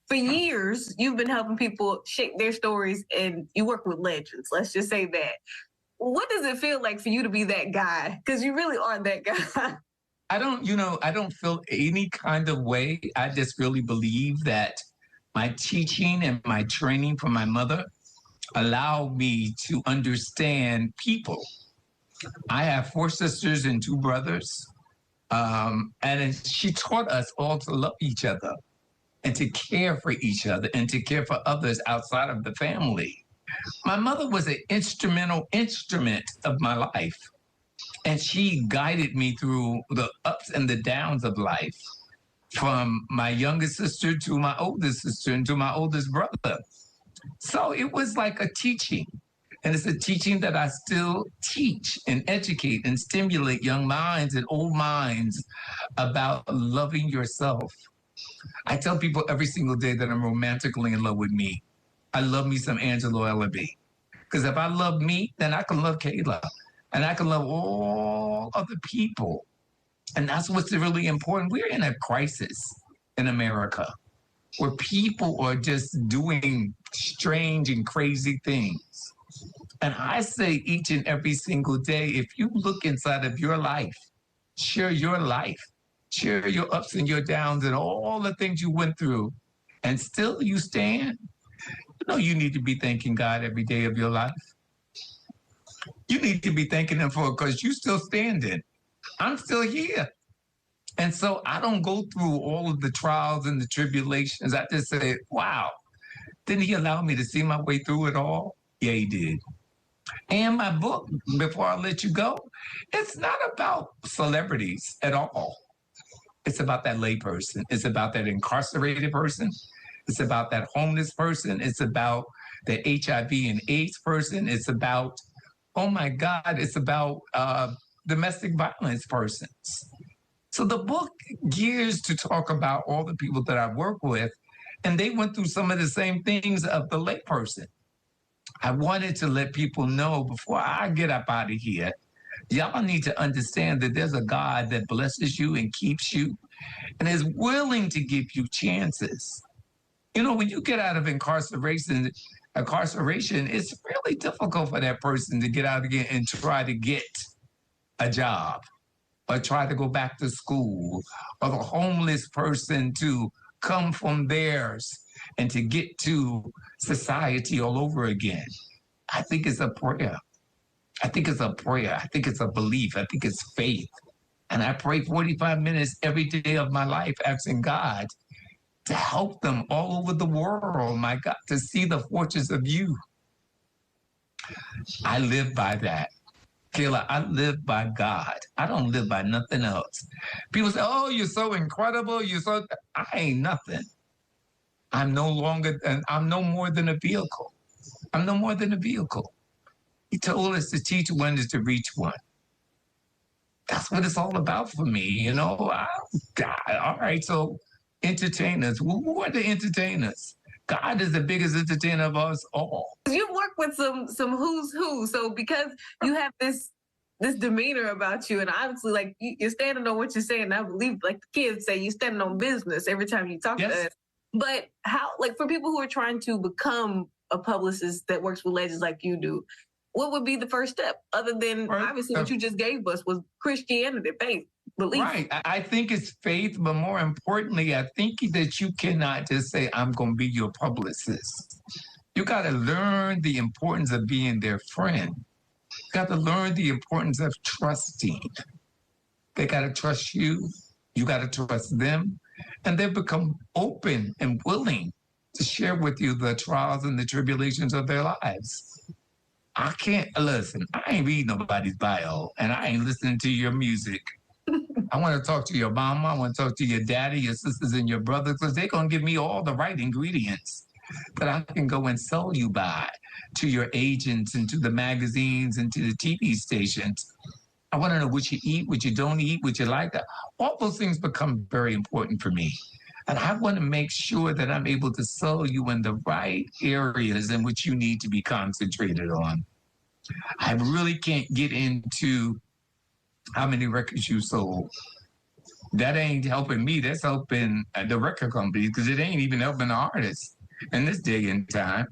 for years, you've been helping people shape their stories and you work with legends. Let's just say that. What does it feel like for you to be that guy? Because you really are that guy. I don't feel any kind of way. I just really believe that my teaching and my training from my mother allowed me to understand people. I have 4 sisters and 2 brothers. And she taught us all to love each other and to care for each other and to care for others outside of the family. My mother was an instrument of my life. And she guided me through the ups and the downs of life, from my youngest sister to my oldest sister and to my oldest brother. So it was like a teaching. And it's a teaching that I still teach and educate and stimulate young minds and old minds about loving yourself. I tell people every single day that I'm romantically in love with me. I love me some Angelo Ellerbee. Because if I love me, then I can love Kayla. And I can love all other people. And that's what's really important. We're in a crisis in America where people are just doing strange and crazy things. And I say each and every single day, if you look inside of your life, share your life, share your ups and your downs and all the things you went through, and still you stand, you need to be thanking God every day of your life. You need to be thanking him for it because you're still standing. I'm still here. And so I don't go through all of the trials and the tribulations. I just say, wow, didn't he allow me to see my way through it all? Yeah, he did. And my book, Before I Let You Go, it's not about celebrities at all. It's about that lay person. It's about that incarcerated person. It's about that homeless person. It's about the HIV and AIDS person. It's about, oh my God, it's about domestic violence persons. So the book gears to talk about all the people that I work with, and they went through some of the same things of the lay person. I wanted to let people know before I get up out of here, y'all need to understand that there's a God that blesses you and keeps you and is willing to give you chances. When you get out of incarceration, it's really difficult for that person to get out again and try to get a job or try to go back to school, or the homeless person to come from theirs and to get to society all over again. I think it's a prayer. I think it's a prayer. I think it's a belief. I think it's faith. And I pray 45 minutes every day of my life asking God to help them all over the world, my God, to see the fortunes of you. I live by that. Kayla, I live by God. I don't live by nothing else. People say, oh, you're so incredible. I ain't nothing. I'm no more than a vehicle. I'm no more than a vehicle. He told us to teach one is to reach one. That's what it's all about for me, God, all right, so entertainers. Who are the entertainers? God is the biggest entertainer of us all. You work with some who's who, so because you have this demeanor about you, and obviously, you're standing on what you're saying. I believe, like the kids say, you're standing on business every time you talk to us. But how, for people who are trying to become a publicist that works with legends like you do, what would be the first step other than obviously what you just gave us was Christianity, faith, belief? Right. I think it's faith, but more importantly, I think that you cannot just say, I'm going to be your publicist. You got to learn the importance of being their friend. You got to learn the importance of trusting. They got to trust you. You got to trust them. And they've become open and willing to share with you the trials and the tribulations of their lives. I can't listen. I ain't reading nobody's bio, and I ain't listening to your music. I want to talk to your mama. I want to talk to your daddy, your sisters, and your brothers, because they're going to give me all the right ingredients that I can go and sell you by to your agents and to the magazines and to the TV stations. I want to know what you eat, what you don't eat, what you like. All those things become very important for me. And I want to make sure that I'm able to sell you in the right areas in which you need to be concentrated on. I really can't get into how many records you sold. that ain't helping me. That's helping the record companies because it ain't even helping the artists in this day and time.